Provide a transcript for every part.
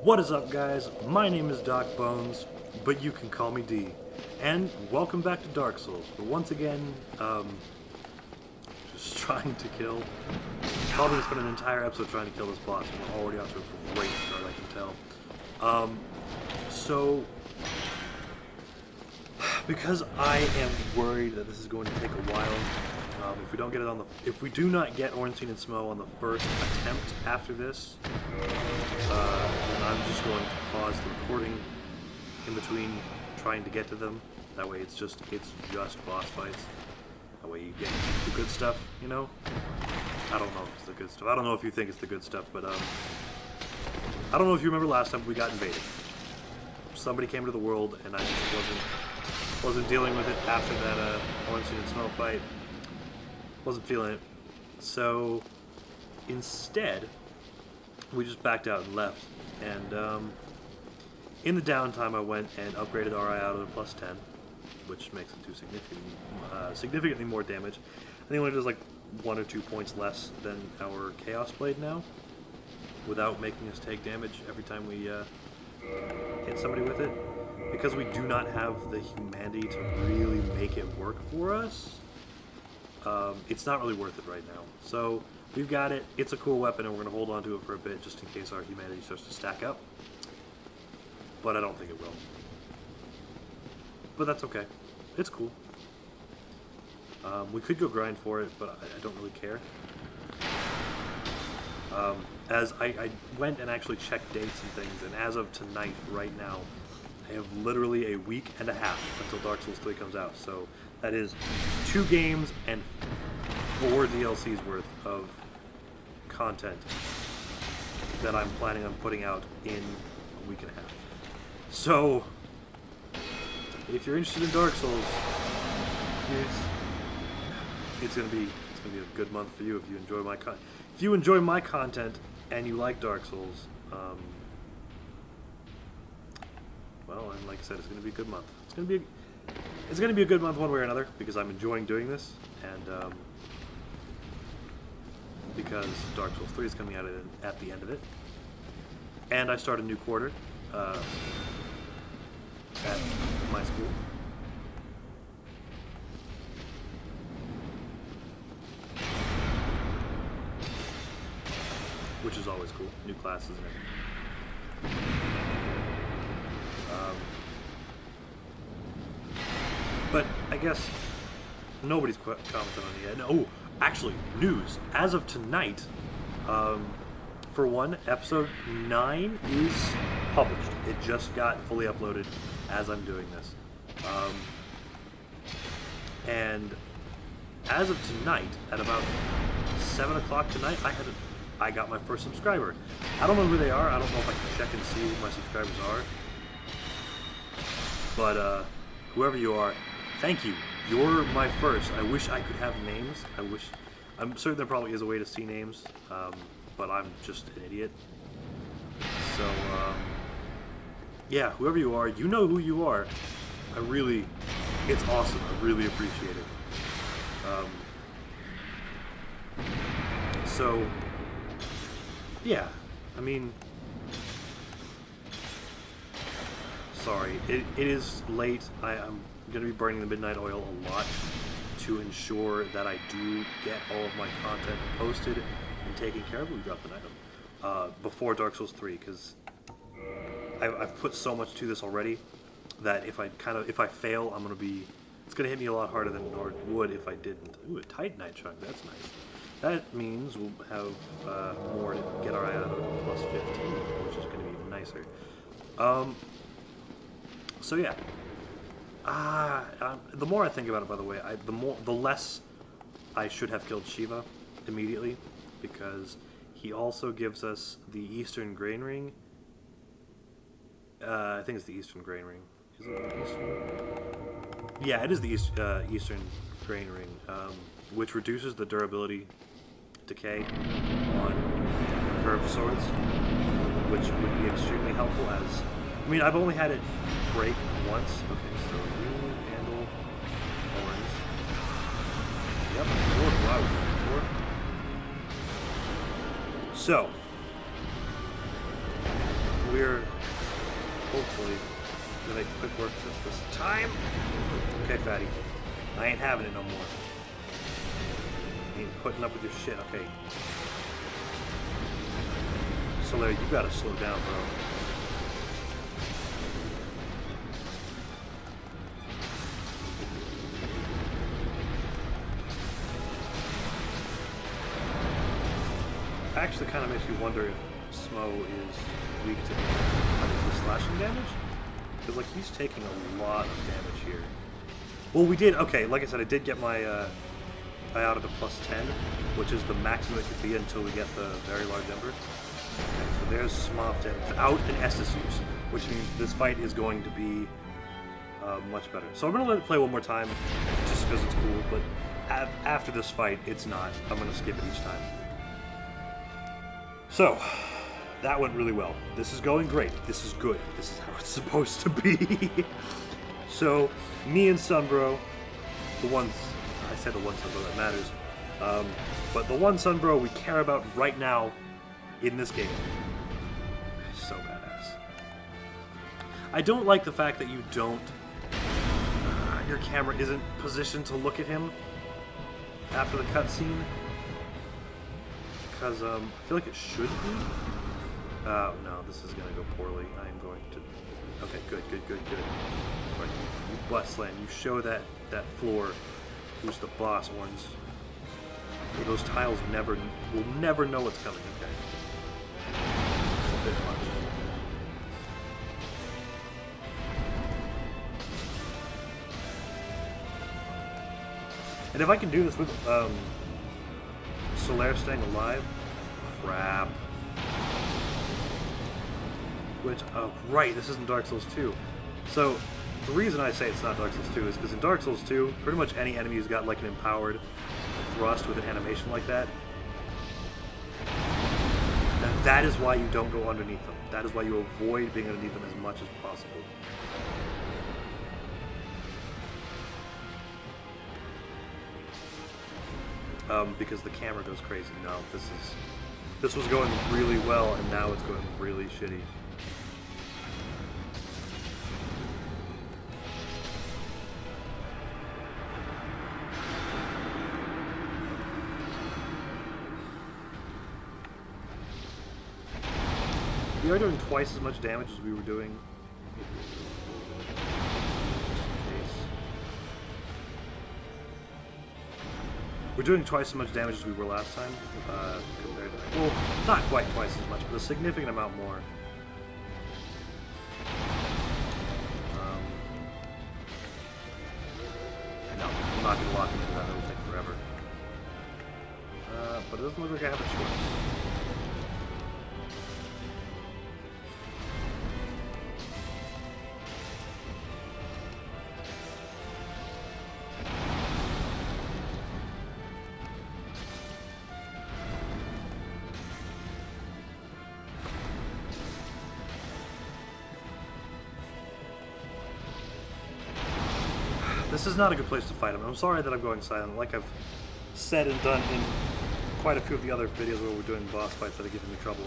What is up, guys? My name is Doc Bones, but you can call me D. And welcome back to Dark Souls. But once again, just trying to kill. Probably spent an entire episode trying to kill this boss. We're already off to a great start, I can tell. So because I am worried that this is going to take a while, if we don't get it on the, if we do not get Orns and Smo on the first attempt after this, then I'm just going to pause the recording in between trying to get to them. That way it's just boss fights. That way you get the good stuff, you know? I don't know if it's the good stuff. I don't know if you think it's the good stuff, but I don't know if you remember last time we got invaded. Somebody came into the world and I just wasn't dealing with it after that Orns and Smo fight. Wasn't feeling it. So instead, we just backed out and left. And in the downtime, I went and upgraded RI out of the +10, which makes it do significantly more damage. I think it only does like 1 or 2 points less than our Chaos Blade now, without making us take damage every time we hit somebody with it. Because we do not have the humanity to really make it work for us, it's not really worth it right now. So we've got it. It's a cool weapon, and we're going to hold on to it for a bit just in case our humanity starts to stack up. But I don't think it will. But that's okay. It's cool. We could go grind for it, but I don't really care. As I went and actually checked dates and things, and as of tonight, right now, I have literally a week and a half until Dark Souls 3 comes out. So that is 2 games and 4 DLCs worth of content that I'm planning on putting out in a week and a half. So if you're interested in Dark Souls, it's gonna be a good month for you if you enjoy my content and you like Dark Souls. Well, and like I said, it's going to be a good month. It's going to be a good month one way or another because I'm enjoying doing this, and because Dark Souls 3 is coming out at the end of it, and I start a new quarter at my school. Which is always cool. New classes and everything. But I guess nobody's commented on it yet. Oh, actually, news. As of tonight, for one, episode 9 is published. It just got fully uploaded as I'm doing this. And as of tonight, at about 7 o'clock tonight, I got my first subscriber. I don't know who they are. I don't know if I can check and see who my subscribers are. But whoever you are, thank you. You're my first. I wish I could have names. I'm certain there probably is a way to see names, but I'm just an idiot. So, yeah, whoever you are, you know who you are. It's awesome. I really appreciate it. So, yeah, I mean, sorry, it is late. I'm going to be burning the midnight oil a lot to ensure that I do get all of my content posted and taken care of. We dropped an item before Dark Souls 3, because I've put so much to this already that if I fail, it's going to hit me a lot harder than it would if I didn't. Ooh, a Titanite chunk, that's nice. That means we'll have more to get our eye out of +15, which is going to be even nicer. So yeah. The more I think about it, by the way, the less I should have killed Shiva immediately, because he also gives us the Eastern Grain Ring. I think it's the Eastern Grain Ring. Is it the Eastern? Yeah, it is the Eastern Grain Ring, which reduces the durability decay on curved swords, which would be extremely helpful. I've only had it break once. Okay, so you handle Orns. Yep, what I was looking for. So, we're hopefully gonna make quick work of this time. Okay, fatty. I ain't having it no more. I ain't putting up with your shit, okay. Solaire, you gotta slow down, bro. Actually kind of makes me wonder if Smo is weak to slashing damage. Because, like, he's taking a lot of damage here. Well, we did, okay, like I said, I did get my out of the plus 10, which is the maximum it could be until we get the very large ember. Okay, so there's Smop without an Estus use, which means this fight is going to be much better. So I'm going to let it play one more time, just because it's cool, but after this fight, it's not. I'm going to skip it each time. So, that went really well. This is going great. This is good. This is how it's supposed to be. So, me and Sunbro, the ones, I said the one Sunbro that matters, but the one Sunbro we care about right now in this game. So badass. I don't like the fact that you don't, your camera isn't positioned to look at him after the cutscene. Because I feel like it should be. Oh no, this is gonna go poorly. I am going to. Okay, good. Right, you butt slam. You show that floor who's the boss, Orns. Those tiles will never know what's coming. Okay, it's a bit much. And if I can do this with Solaire staying alive? Crap. Which, oh, right, this isn't Dark Souls 2. So, the reason I say it's not Dark Souls 2 is because in Dark Souls 2, pretty much any enemy who's got like an empowered thrust with an animation like that, and that is why you don't go underneath them. That is why you avoid being underneath them as much as possible. Because the camera goes crazy. No, this was going really well, and now it's going really shitty. We are doing twice as much damage as we were doing. We're doing twice as much damage as we were last time, compared to, well, not quite twice as much, but a significant amount more. No, I'm not going to lock into that, it'll take forever. But it doesn't look like I have a choice. This is not a good place to fight him. I'm sorry that I'm going silent. Like I've said and done in quite a few of the other videos where we're doing boss fights that are giving me trouble.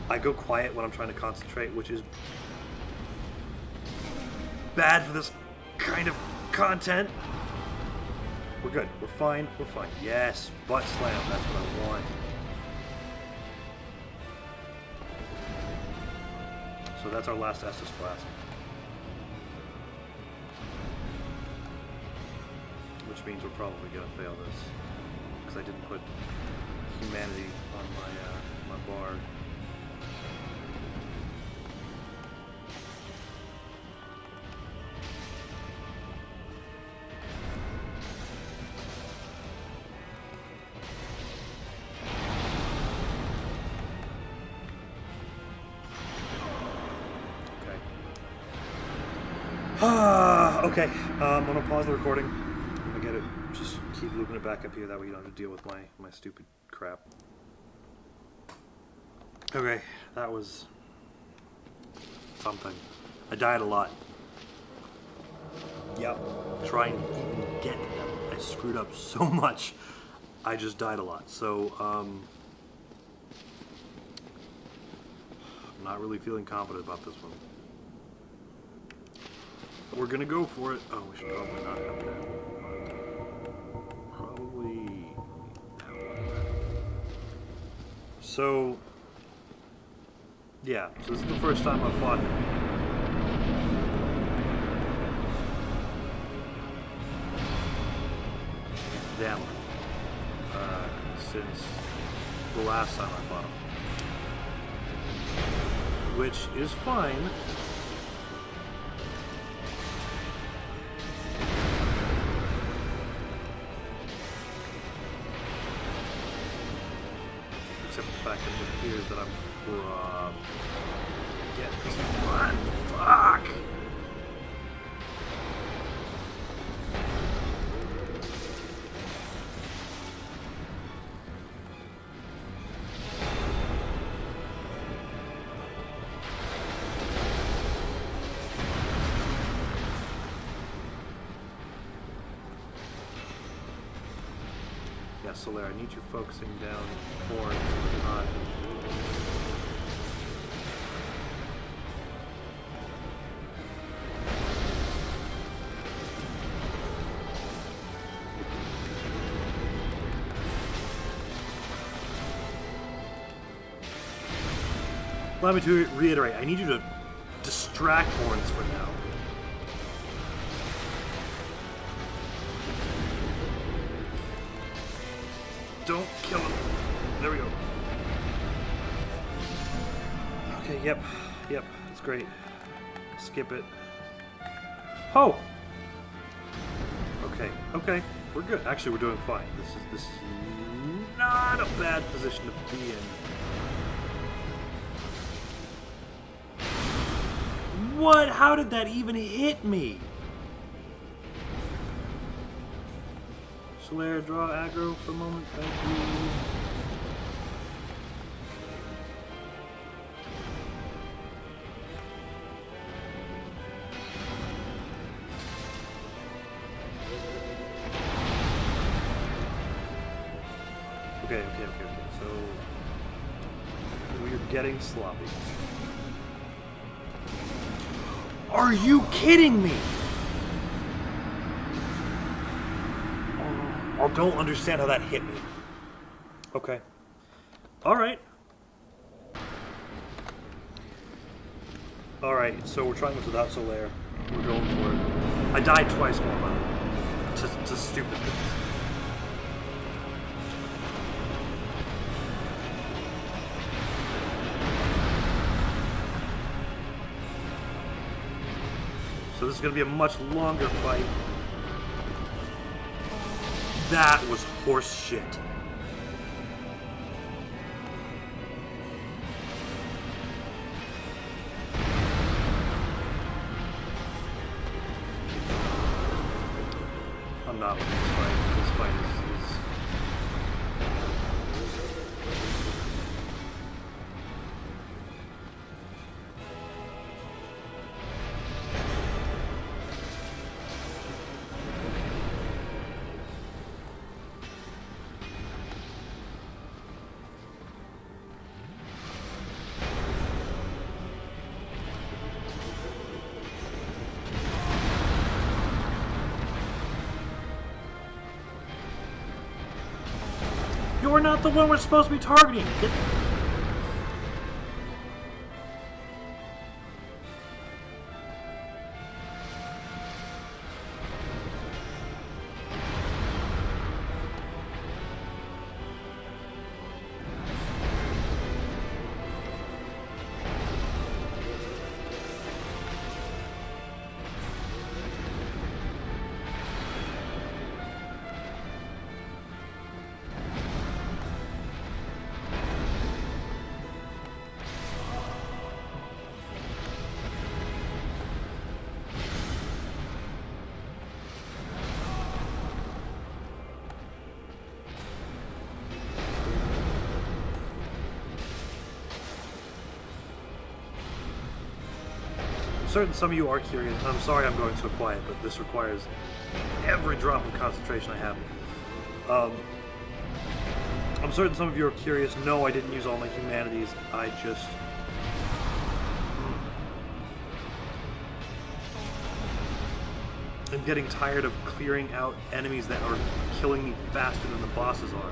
I go quiet when I'm trying to concentrate, which is bad for this kind of content. We're good. We're fine. We're fine. Yes, butt slam. That's what I want. So that's our last Estus Flask. Which means we're probably going to fail this. Because I didn't put humanity on my bar. Okay, I'm going to pause the recording. I get it. Just keep looping it back up here, that way you don't have to deal with my stupid crap. Okay, that was something. I died a lot. Yep. Trying to even get them. I screwed up so much. I just died a lot. So, not really feeling confident about this one. But we're gonna go for it. Oh, we should probably not have that. Probably... So... Yeah, so this is the first time I've fought him. Damn. Since the last time I fought him. Which is fine. Except the fact that it appears that I'm get this one. Fuck! Yeah, Solaire, I need you focusing down Orns, not... Allow me to reiterate, I need you to distract Orns for now. Don't kill him. There we go. Okay, yep, that's great. Skip it. Oh! Okay, we're good. Actually, we're doing fine. This is not a bad position to be in. What? How did that even hit me? Solaire, draw aggro for a moment. Thank you. Okay. So we're getting sloppy. Are you kidding me? I don't understand how that hit me. Okay. Alright, so we're trying this without Solaire. We're going for it. I died twice more, by the way. To stupid things. So this is going to be a much longer fight. That was horse shit. I'm not with this fight. This fight is... You're not the one we're supposed to be targeting. Certain some of you are curious, and I'm sorry I'm going so quiet, but this requires every drop of concentration I have. I'm certain some of you are curious. No, I didn't use all my humanities. I just I'm getting tired of clearing out enemies that are killing me faster than the bosses are.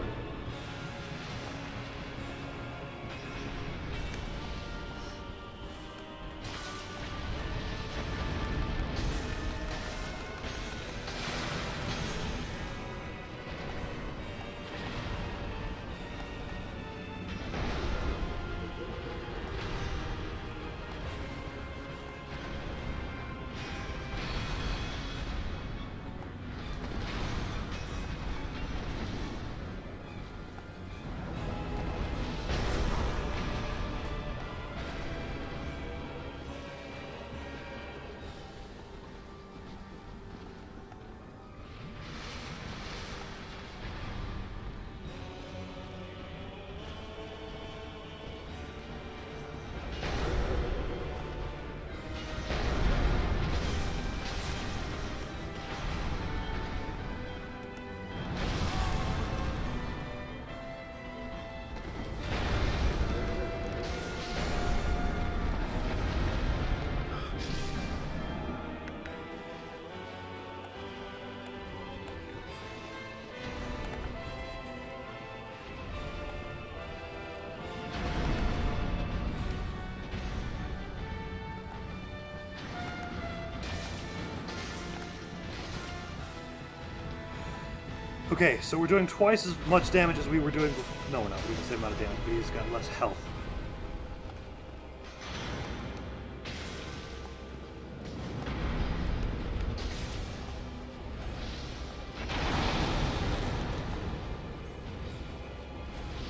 Okay, so we're doing twice as much damage as we were doing before. No, we're not. We're doing the same amount of damage, but he's got less health.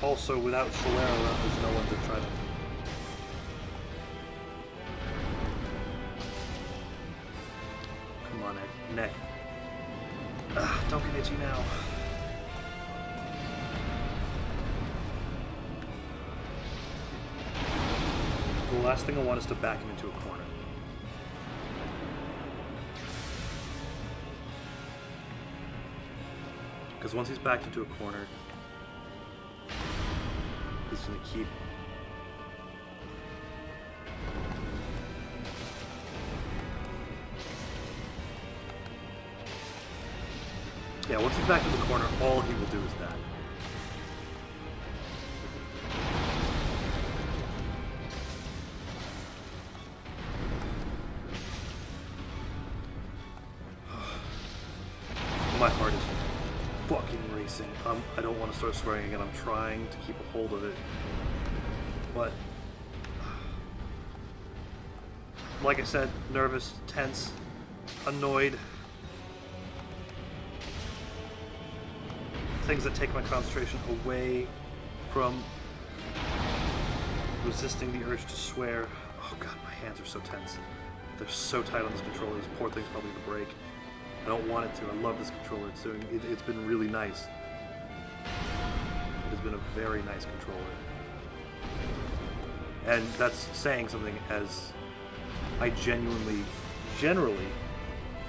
Also, without Solera around, there's no one to try to... Come on, neck. Don't get itchy now. The last thing I want is to back him into a corner. Because once he's backed into a corner, he's going to keep... Yeah, once he's back in the corner, all he will do is that. My heart is fucking racing. I don't want to start swearing again. I'm trying to keep a hold of it. But, like I said, nervous, tense, annoyed. Things that take my concentration away from resisting the urge to swear. Oh god, my hands are so tense. They're so tight on this controller. This poor thing's probably gonna break. I don't want it to. I love this controller. It's been really nice. It has been a very nice controller. And that's saying something, as I generally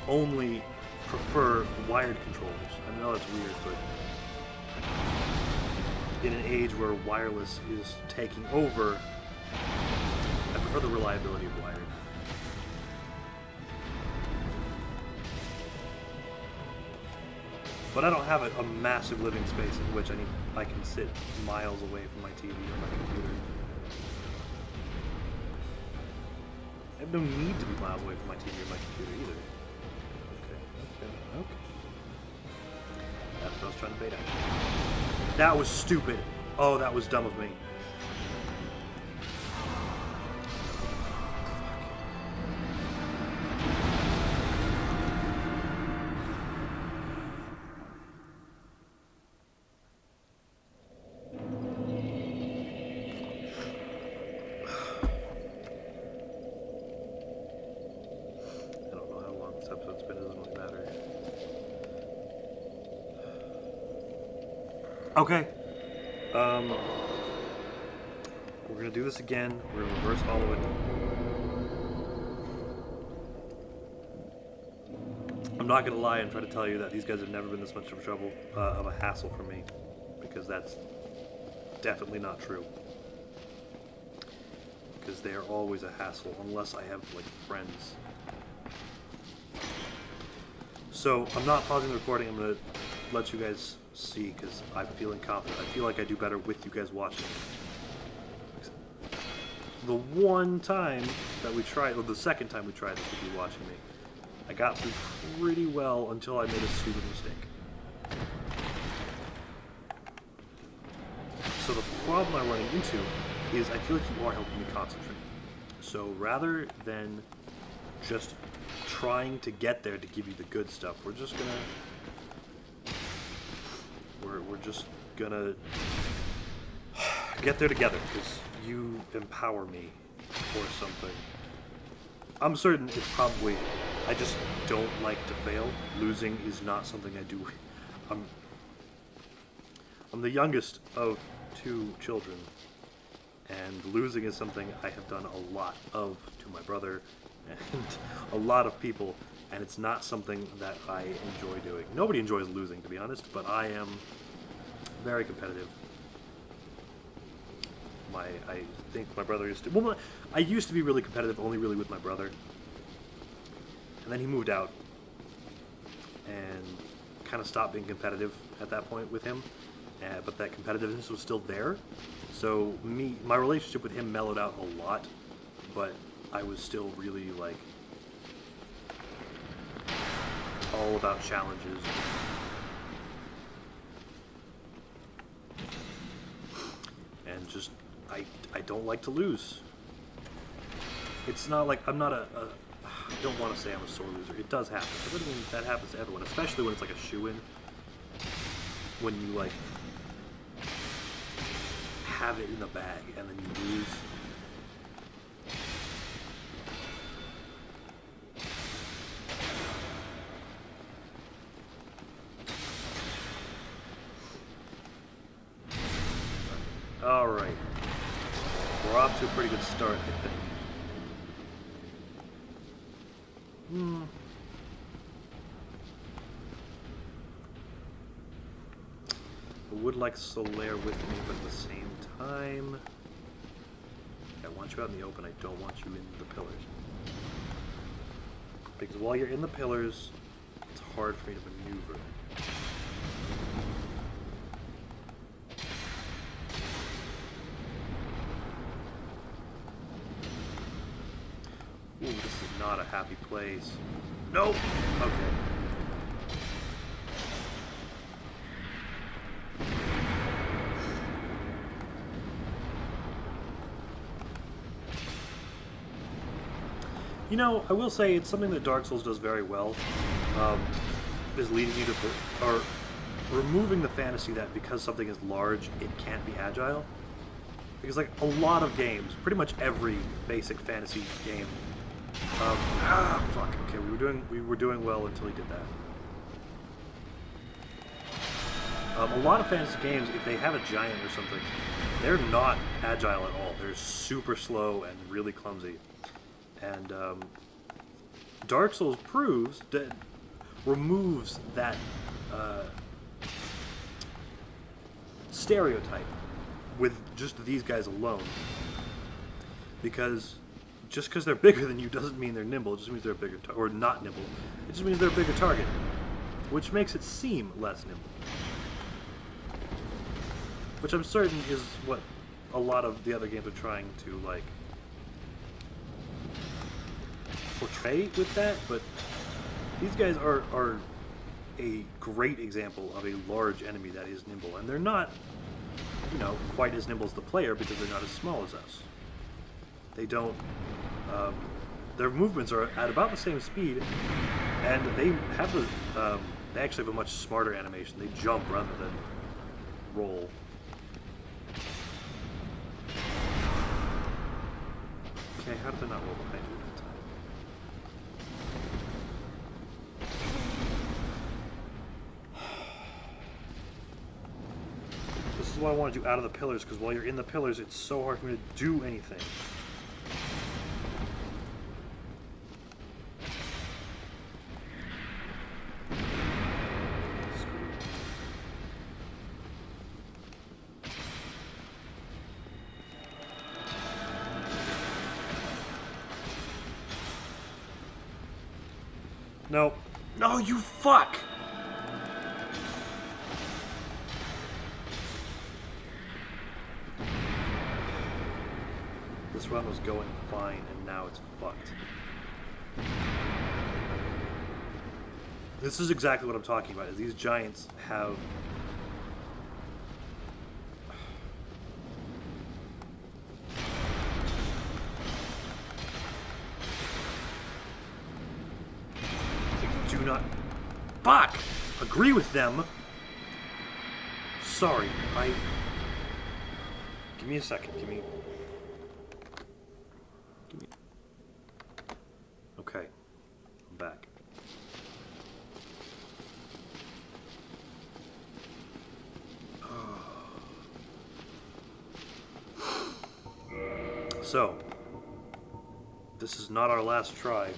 only prefer wired controllers. I know that's weird, but in an age where wireless is taking over, I prefer the reliability of wired. But I don't have a massive living space in which I can sit miles away from my TV or my computer. I have no need to be miles away from my TV or my computer either. Okay. That's what I was trying to bait at. That was stupid. Oh, that was dumb of me. Okay. We're gonna do this again. We're gonna reverse hollow it. I'm not gonna lie and try to tell you that these guys have never been this much of trouble, of a hassle for me, because that's definitely not true. Because they are always a hassle, unless I have like friends. So I'm not pausing the recording. I'm gonna let you guys see because I'm feeling confident. I feel like I do better with you guys watching. The one time that we tried, or the second time we tried this with you watching me, I got through pretty well until I made a stupid mistake. So the problem I'm running into is I feel like you are helping me concentrate. So rather than just trying to get there to give you the good stuff, we're just gonna get there together because you empower me or something. I'm certain it's probably, I just don't like to fail. Losing is not something I do. I'm the youngest of 2 children, and losing is something I have done a lot of to my brother and a lot of people, and it's not something that I enjoy doing. Nobody enjoys losing, to be honest, but I am very competitive. I think my brother used to... Well, I used to be really competitive, only really with my brother. And then he moved out and kind of stopped being competitive at that point with him. But that competitiveness was still there. So my relationship with him mellowed out a lot, but I was still really, like, all about challenges. And just... I don't like to lose. It's not like I'm not I don't want to say I'm a sore loser. It does happen. But I mean, that happens to everyone, especially when it's like a shoe-in. When you like have it in the bag and then you lose. All right. We're off to a pretty good start, I think. I would like Solaire with me, but at the same time, I want you out in the open. I don't want you in the pillars. Because while you're in the pillars, it's hard for me to maneuver. Ooh, this is not a happy place. Nope! Okay. You know, I will say it's something that Dark Souls does very well, is leading you to, or removing the fantasy that because something is large, it can't be agile. Because like a lot of games, pretty much every basic fantasy game, fuck. Okay, we were doing well until he did that. A lot of fantasy games, if they have a giant or something, they're not agile at all. They're super slow and really clumsy. And Dark Souls removes that stereotype with just these guys alone. Because just because they're bigger than you doesn't mean they're nimble. It just means they're a bigger or not nimble. It just means they're a bigger target, which makes it seem less nimble. Which I'm certain is what a lot of the other games are trying to like portray with that, but these guys are a great example of a large enemy that is nimble, and they're not, you know, quite as nimble as the player because they're not as small as us. They don't, their movements are at about the same speed, and they have they actually have a much smarter animation. They jump rather than roll. Okay, how did I not roll behind you that time? This is why I wanted you out of the pillars, because while you're in the pillars, it's so hard for me to do anything. Nope. No, you fuck! This run was going fine, and now it's fucked. This is exactly what I'm talking about, is these giants have... Do not... Fuck! Agree with them! Sorry, Give me a second, give me... Okay, I'm back. So, this is not our last try.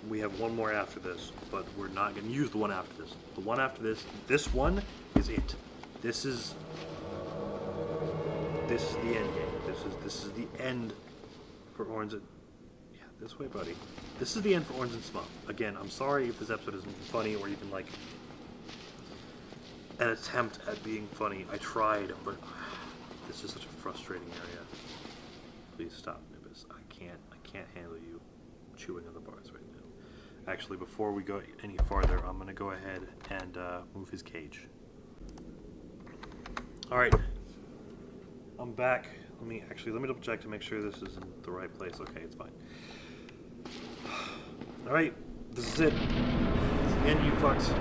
We have one more after this, but we're not going to use the one after this. The one after this one is it. This is the end game. This is the end for Orns. Yeah, this way, buddy. This is the end for Orns and Smug. Again, I'm sorry if this episode isn't funny or even like an attempt at being funny. I tried, but this is such a frustrating area. Please stop, Nimbus. I can't handle you chewing on the bars right now. Actually, before we go any farther, I'm gonna go ahead and move his cage. All right, I'm back. Let me double check to make sure this is in the right place. Okay, it's fine. All right, this is it. This is the end, you fucks.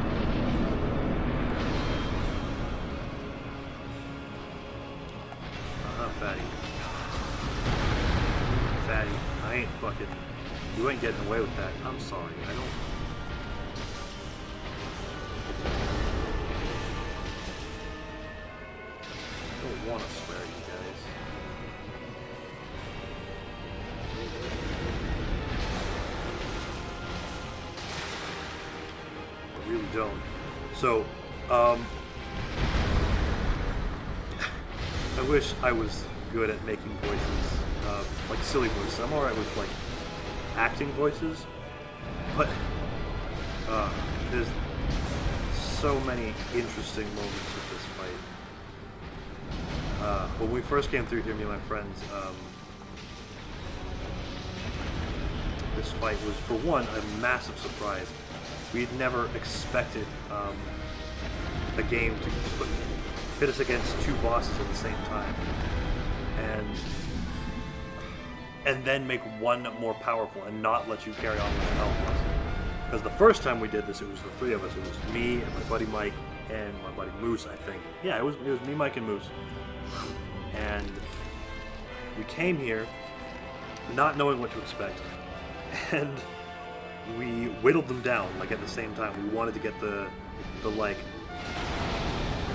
Fatty. Fatty, I ain't fucking... You ain't getting away with that. I'm sorry, I don't want to swear, you guys. I really don't. So, I wish I was good at making voices, like silly voices. I'm alright with, like, acting voices, but there's so many interesting moments with this fight. When we first came through here, me and my friends, this fight was, for one, a massive surprise. We'd never expected a game to pit us against two bosses at the same time, and then make one more powerful and not let you carry on with the health loss. Because the first time we did this, it was the three of us. It was me and my buddy Mike and my buddy Moose, I think. Yeah, it was me, Mike, and Moose. And we came here not knowing what to expect, and we whittled them down, like, at the same time. We wanted to get the like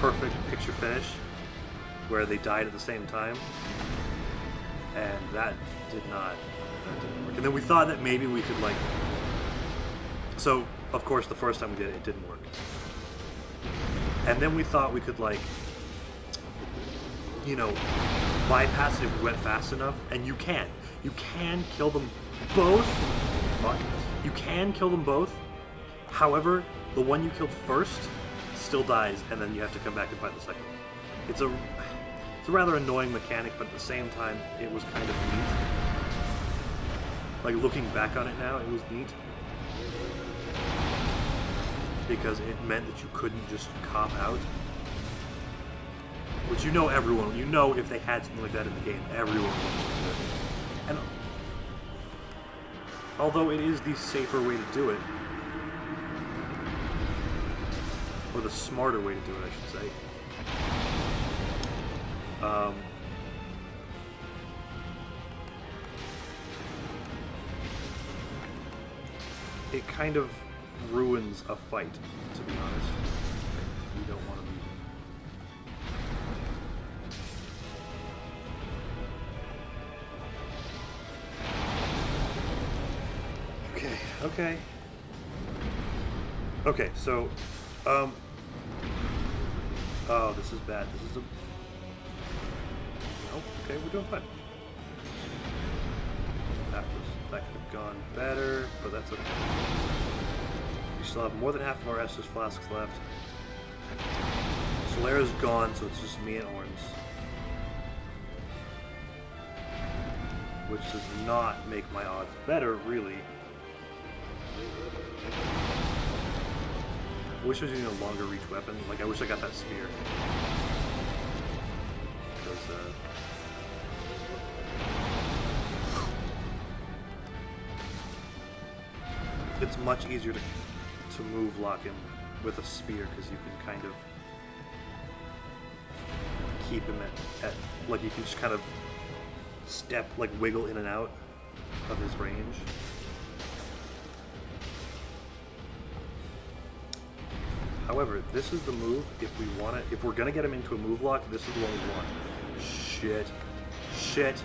perfect picture finish where they died at the same time, and that didn't work. And then we thought that maybe we could, like, so of course the first time we did it, it didn't work. And then we thought we could, like, you know, bypass it if we went fast enough, and you can kill them both. Fuck. You can kill them both. However, the one you killed first still dies, and then you have to come back and fight the second one. It's a rather annoying mechanic, but at the same time, it was kind of neat. Like, looking back on it now, it was neat. Because it meant that you couldn't just cop out. Which, you know, if they had something like that in the game, everyone would do it. And although it is the safer way to do it, or the smarter way to do it, I should say. It kind of ruins a fight, to be honest. You don't want to be... Okay, so, oh, this is bad. This is a... No, okay, we're doing fine. That could have gone better, but that's okay. We still have more than half of our Estus flasks left. Solera's gone, so it's just me and Orns. Which does not make my odds better, really. I wish I was using a longer reach weapon. Like, I wish I got that spear. Because, it's much easier to move lock him with a spear, because you can kind of keep him at like, you can just kind of step, like, wiggle in and out of his range. However, this is the move if we want it. If we're gonna get him into a move lock, this is the one we want. Shit. Shit.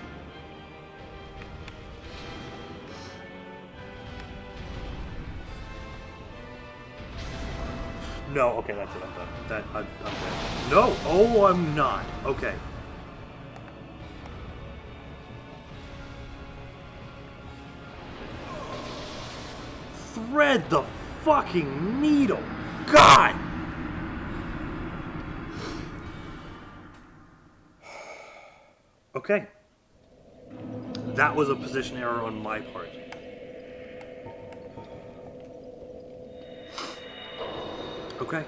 No, okay, that's it, I'm done. I'm dead. No! Oh, I'm not. Okay. Thread the fucking needle! God! Okay. That was a position error on my part. Okay.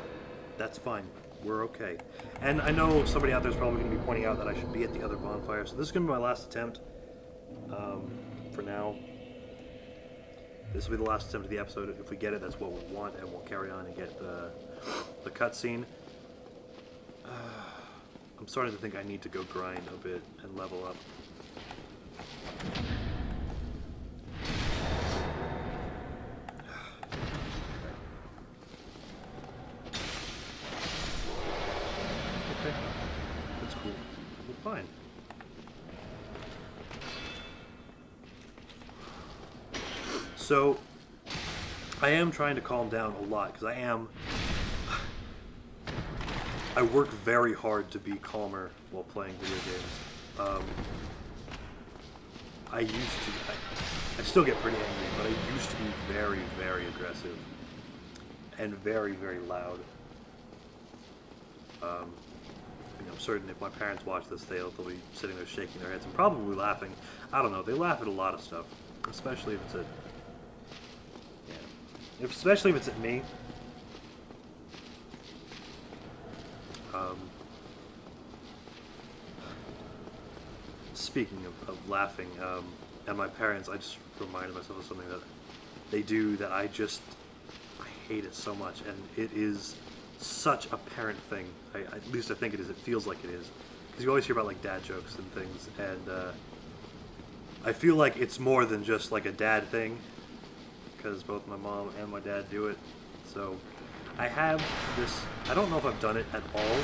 That's fine. We're okay. And I know somebody out there is probably going to be pointing out that I should be at the other bonfire, so this is going to be my last attempt. For now. This will be the last attempt of the episode. If we get it, that's what we want, and we'll carry on and get the cutscene. I'm starting to think I need to go grind a bit and level up. Okay, that's cool. We're fine. So, I am trying to calm down a lot, because I work very hard to be calmer while playing video games. I still get pretty angry, but I used to be very, very aggressive, and very, very loud. I'm certain if my parents watch this, they'll be sitting there shaking their heads and probably laughing. I don't know, they laugh at a lot of stuff, especially if it's at... especially if it's at me. Speaking of laughing, and my parents, I just reminded myself of something that they do that I hate it so much, and it is such a parent thing. At least I think it is. It feels like it is. Because you always hear about, like, dad jokes and things, and I feel like it's more than just, like, a dad thing. Because both my mom and my dad do it. So I have this, I don't know if I've done it at all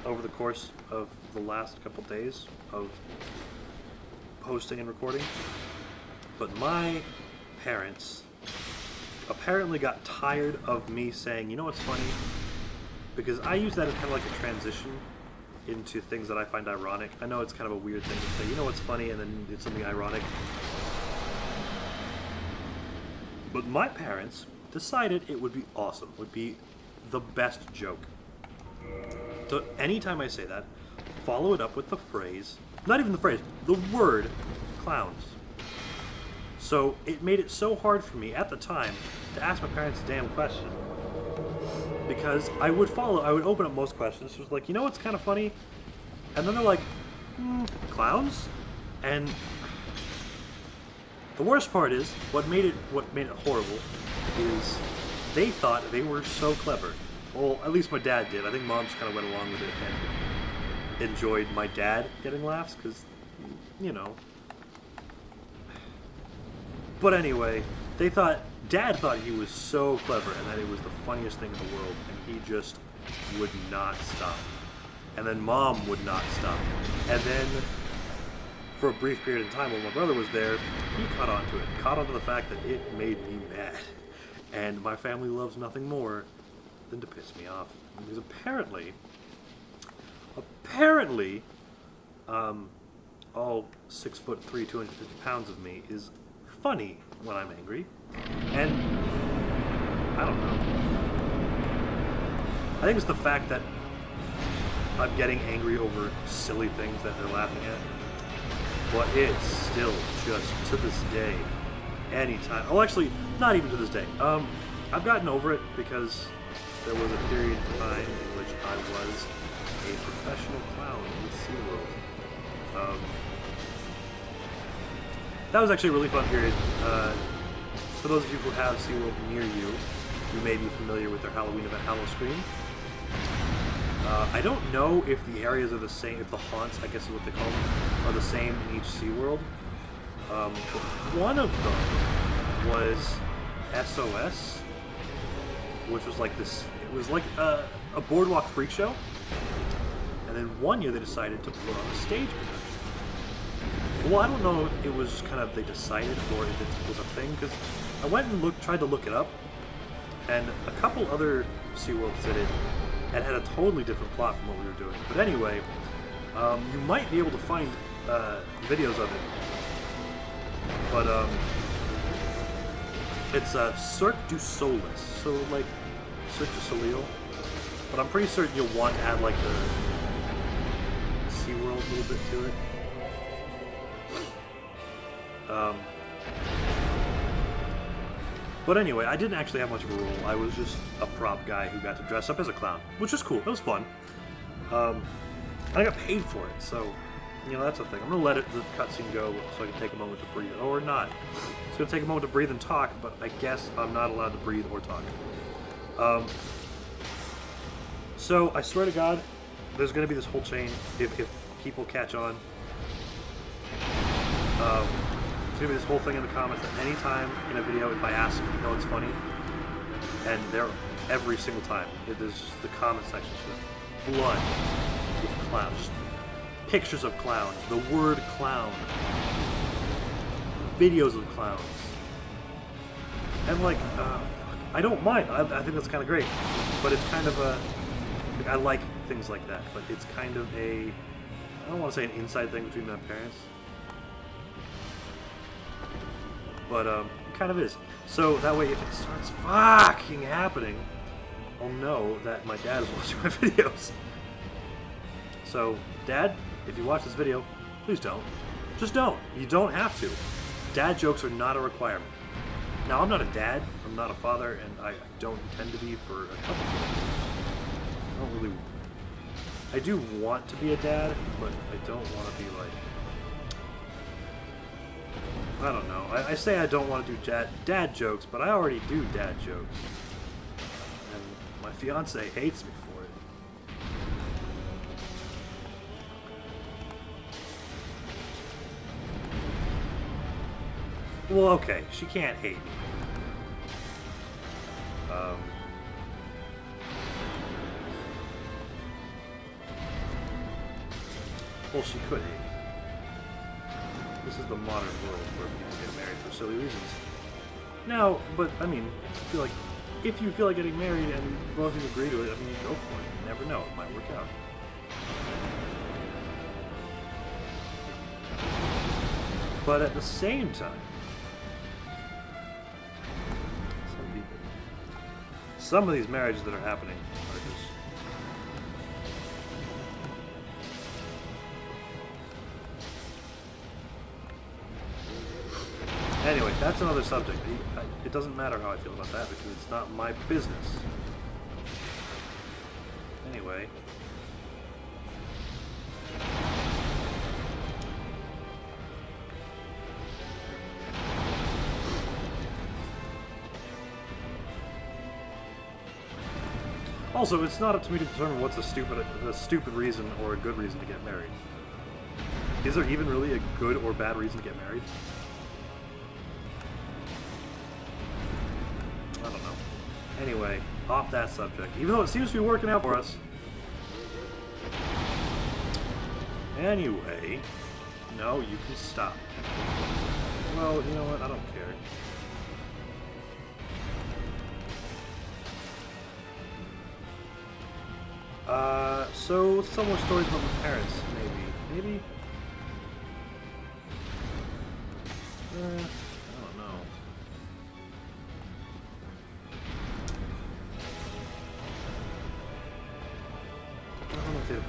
over the course of the last couple days of posting and recording, but my parents apparently got tired of me saying, you know what's funny? Because I use that as kind of like a transition into things that I find ironic. I know it's kind of a weird thing to say, you know what's funny, and then it's something ironic. But my parents decided it would be awesome, would be the best joke. So anytime I say that, follow it up with the phrase, not even the phrase, the word clowns. So it made it so hard for me at the time to ask my parents a damn question. Because I would open up most questions, it was like, you know what's kind of funny? And then they're like, clowns? And the worst part is, what made it horrible is they thought they were so clever. Well, at least my dad did. I think mom just kind of went along with it and enjoyed my dad getting laughs, because, you know. But anyway, dad thought he was so clever and that it was the funniest thing in the world, and he just would not stop. And then mom would not stop. And then, for a brief period of time when my brother was there, he caught onto the fact that it made me mad. And my family loves nothing more than to piss me off. Because apparently, all 6'3", 250 pounds of me is funny when I'm angry. And I don't know. I think it's the fact that I'm getting angry over silly things that they're laughing at. But it's still just, to this day, anytime. Oh, actually, not even to this day. I've gotten over it because there was a period of time in which I was a professional clown with SeaWorld. That was actually a really fun period. For those of you who have SeaWorld near you, you may be familiar with their Halloween event, Hallowscream. I don't know if the areas are the same, if the haunts, I guess is what they call them, are the same in each SeaWorld. One of them was SOS, which was like this, it was like a boardwalk freak show. And then one year they decided to put on a stage production. Well, I don't know if it was just kind of they decided or if it was a thing, because I went and tried to look it up, and a couple other SeaWorlds did it, and had a totally different plot from what we were doing. But anyway, you might be able to find videos of it. But it's Cirque du Soleil, so like Cirque du Soleil. But I'm pretty certain you'll want to add like the SeaWorld a little bit to it. But anyway, I didn't actually have much of a role. I was just a prop guy who got to dress up as a clown, which was cool. It was fun. I got paid for it, so, you know, that's the thing. I'm going to let the cutscene go so I can take a moment to breathe. Or not. It's going to take a moment to breathe and talk, but I guess I'm not allowed to breathe or talk. So, I swear to God, there's going to be this whole chain if people catch on. There's going to be this whole thing in the comments that anytime in a video, if I ask if you know it's funny, and they're every single time, there's just the comment section just blood with clowns, pictures of clowns, the word clown, videos of clowns, and like, I don't mind. I think that's kind of great, but it's kind of a, I like things like that, but it's kind of a, I don't want to say an inside thing between my parents. But it kind of is. So that way, if it starts fucking happening, I'll know that my dad is watching my videos. So, Dad, if you watch this video, please don't. Just don't. You don't have to. Dad jokes are not a requirement. Now, I'm not a dad. I'm not a father, and I don't intend to be for a couple of years. I don't really. I do want to be a dad, but I don't want to be like. I don't know. I say I don't want to do dad jokes, but I already do dad jokes. And my fiance hates me for it. Well, okay, she can't hate me. Well, she could hate me. This is the modern world where people get married for silly reasons. Now, but I mean, if you feel like getting married and both of you agree to it, I mean, go for it. You never know; it might work out. But at the same time, some of these marriages that are happening are just. Anyway, that's another subject. It doesn't matter how I feel about that because it's not my business. Anyway. Also, it's not up to me to determine what's a stupid reason or a good reason to get married. Is there even really a good or bad reason to get married? I don't know. Anyway, off that subject. Even though it seems to be working out for us. Anyway, no, you can stop. Well, you know what? I don't care. So some more stories about my parents, maybe. I don't know.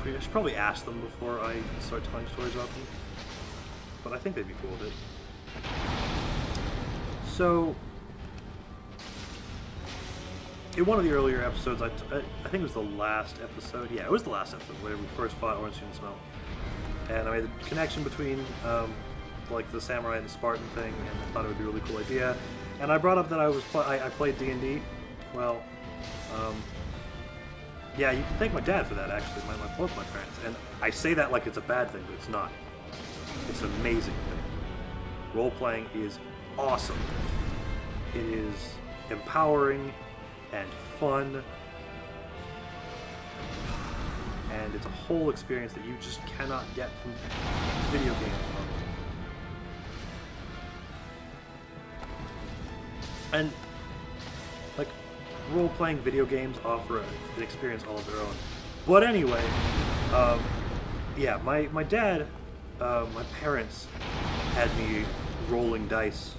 I should probably ask them before I start telling stories about them. But I think they'd be cool with it. So, in one of the earlier episodes, I think it was the last episode. Yeah, it was the last episode where we first fought Orns and Smell. And I made the connection between like the samurai and the Spartan thing, and I thought it would be a really cool idea. And I brought up that I played D&D. Well, yeah, you can thank my dad for that, actually, both my parents. And I say that like it's a bad thing, but it's not. It's an amazing thing. Role-playing is awesome. It is empowering and fun. And it's a whole experience that you just cannot get from video games. And, like, role-playing video games offer an experience all of their own. But anyway, yeah, my dad, my parents had me rolling dice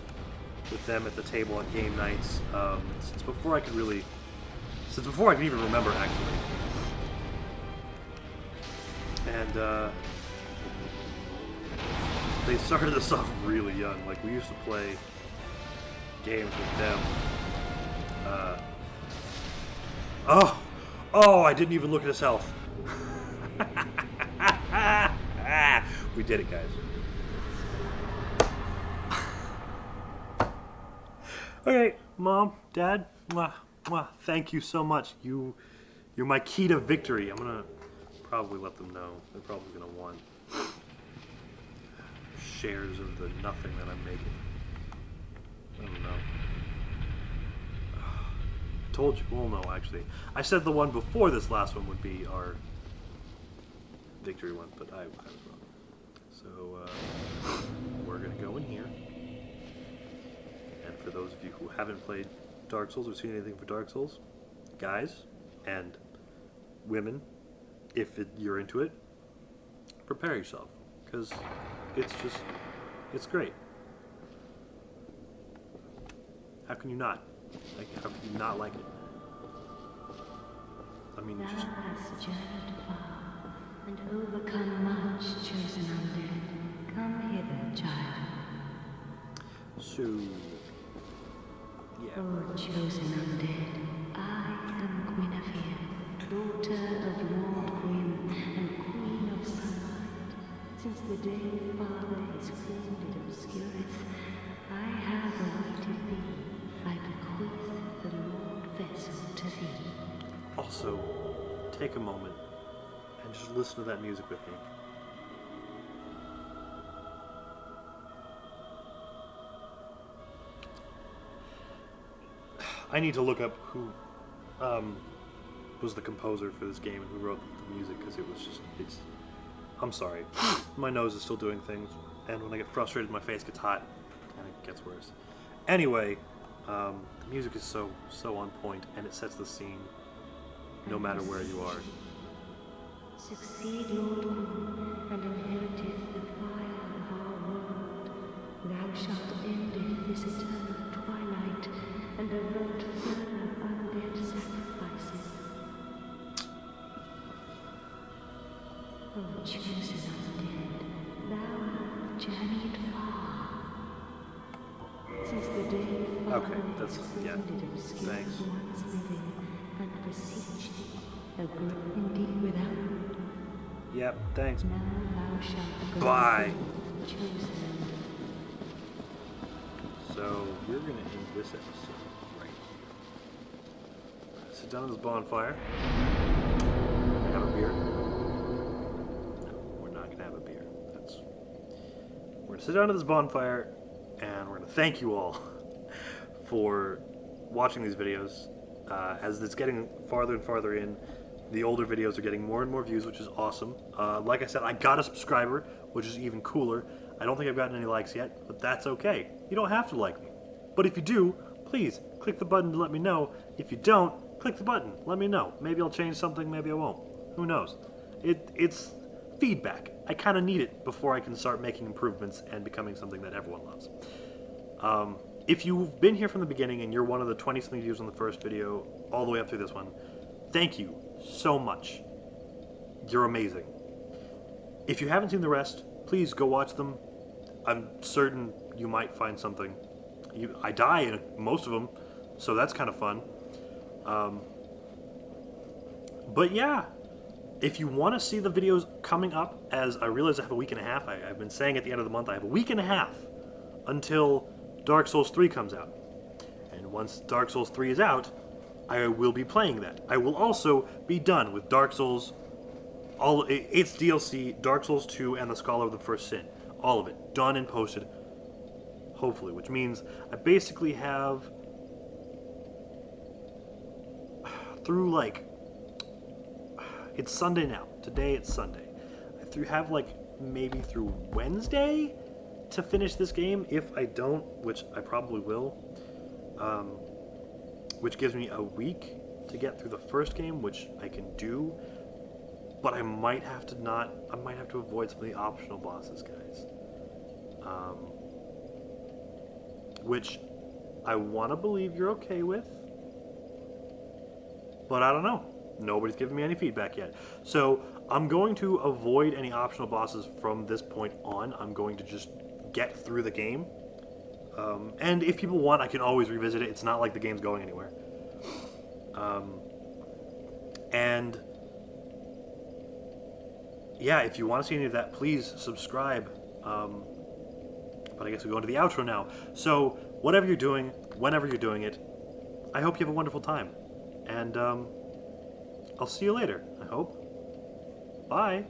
with them at the table on game nights since before I could even remember, actually. And they started us off really young. Like, we used to play games with them. Oh, I didn't even look at his health. We did it, guys. Okay, Mom, Dad, mwah, mwah, thank you so much. You're my key to victory. I'm gonna probably let them know. They're probably gonna want shares of the nothing that I'm making. I don't know. I told you. Well, no, actually. I said the one before this last one would be our victory one, but I was wrong. So, we're going to go in here. And for those of you who haven't played Dark Souls or seen anything for Dark Souls, guys and women, if you're into it, prepare yourself. Because it's great. How can you not? Like, how can you not like it? I mean, Thou just... hast journeyed far, and overcome much, chosen undead. Come hither, child. So... yeah. O chosen undead, I am Guinevere, daughter of Lord Gwyn and Queen of Sunlight. Since the day Father his wounded obscureth, I have awaited thee. I bequeath the Lord vessel to thee. Also, take a moment and just listen to that music with me. I need to look up who was the composer for this game and who wrote the music, because it was just, I'm sorry. My nose is still doing things, and when I get frustrated, my face gets hot, and it gets worse. Anyway, the music is so on point, and it sets the scene no matter where you are. Succeed, Lord Gwyn, and inheriteth the fire of our world. Thou shalt end this eternal twilight, and avert further undead sacrifices. O chosen undead, thou hast journeyed far. Since the day Father that's, yeah, thanks. once living, and beseech thee, a growth indeed without. Yep, thanks. Now thou shalt go. Bye. Chosen. So, we're going to end this episode right here. Sit down at this bonfire. Have a beer. No, we're not going to have a beer. We're going to sit down at this bonfire, and we're going to thank you all for watching these videos. As it's getting farther and farther in, the older videos are getting more and more views, which is awesome. Like I said, I got a subscriber, which is even cooler. I don't think I've gotten any likes yet, but that's okay. You don't have to like me. But if you do, please click the button to let me know. If you don't, click the button. Let me know. Maybe I'll change something, maybe I won't. Who knows? It's feedback. I kind of need it before I can start making improvements and becoming something that everyone loves. If you've been here from the beginning and you're one of the 20-something views on the first video all the way up through this one, thank you so much. you're amazing. If you haven't seen the rest, please go watch them. I'm certain you might find something. I die in most of them, so that's kind of fun. But yeah, if you want to see the videos coming up, as I realize I have a week and a half, I've been saying at the end of the month I have a week and a half until Dark Souls 3 comes out. And once Dark Souls 3 is out, I will be playing that. I will also be done with Dark Souls, all its DLC, Dark Souls 2, and the Scholar of the First Sin. All of it. Done and posted. Hopefully. Which means I basically have through like... It's Sunday now. Today it's Sunday. I have like maybe through Wednesday to finish this game. If I don't, which I probably will, which gives me a week to get through the first game, which I can do. But I might have to avoid some of the optional bosses, guys. Which I want to believe you're okay with, but I don't know. Nobody's given me any feedback yet. So I'm going to avoid any optional bosses from this point on. I'm going to just get through the game. And if people want, I can always revisit it. It's not like the game's going anywhere. And yeah, if you want to see any of that, please subscribe. But I guess we go into the outro now. So whatever you're doing, whenever you're doing it, I hope you have a wonderful time. And I'll see you later, I hope. Bye.